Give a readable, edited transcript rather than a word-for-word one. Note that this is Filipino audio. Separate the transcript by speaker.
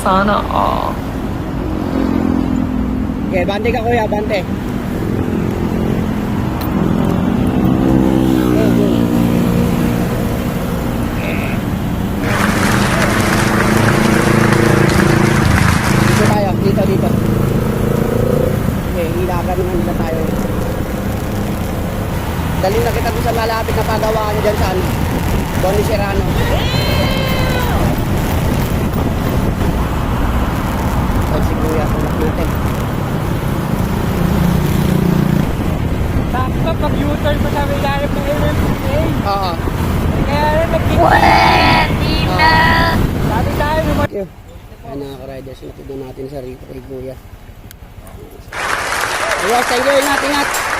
Speaker 1: Sana all.
Speaker 2: Okay, bante ka kuya, bante. Go, go. Dito tayo, dito. Okay, hilagan naman nila tayo. Dali na kita doon sa malapit na pagawaan dyan sa Tony Serrano. So, si kuya, tulak natin.
Speaker 3: Sakto, pag-U-turn pa sa ilalim ng MMDA.
Speaker 2: Oo.
Speaker 3: Kaya rin nag-kick.
Speaker 1: Pwede na!
Speaker 3: Sabi tayo naman.
Speaker 2: Thank you. Ayan mga ka-riders, natid natin sa Rico kay kuya. Kuya, thank you, ingat.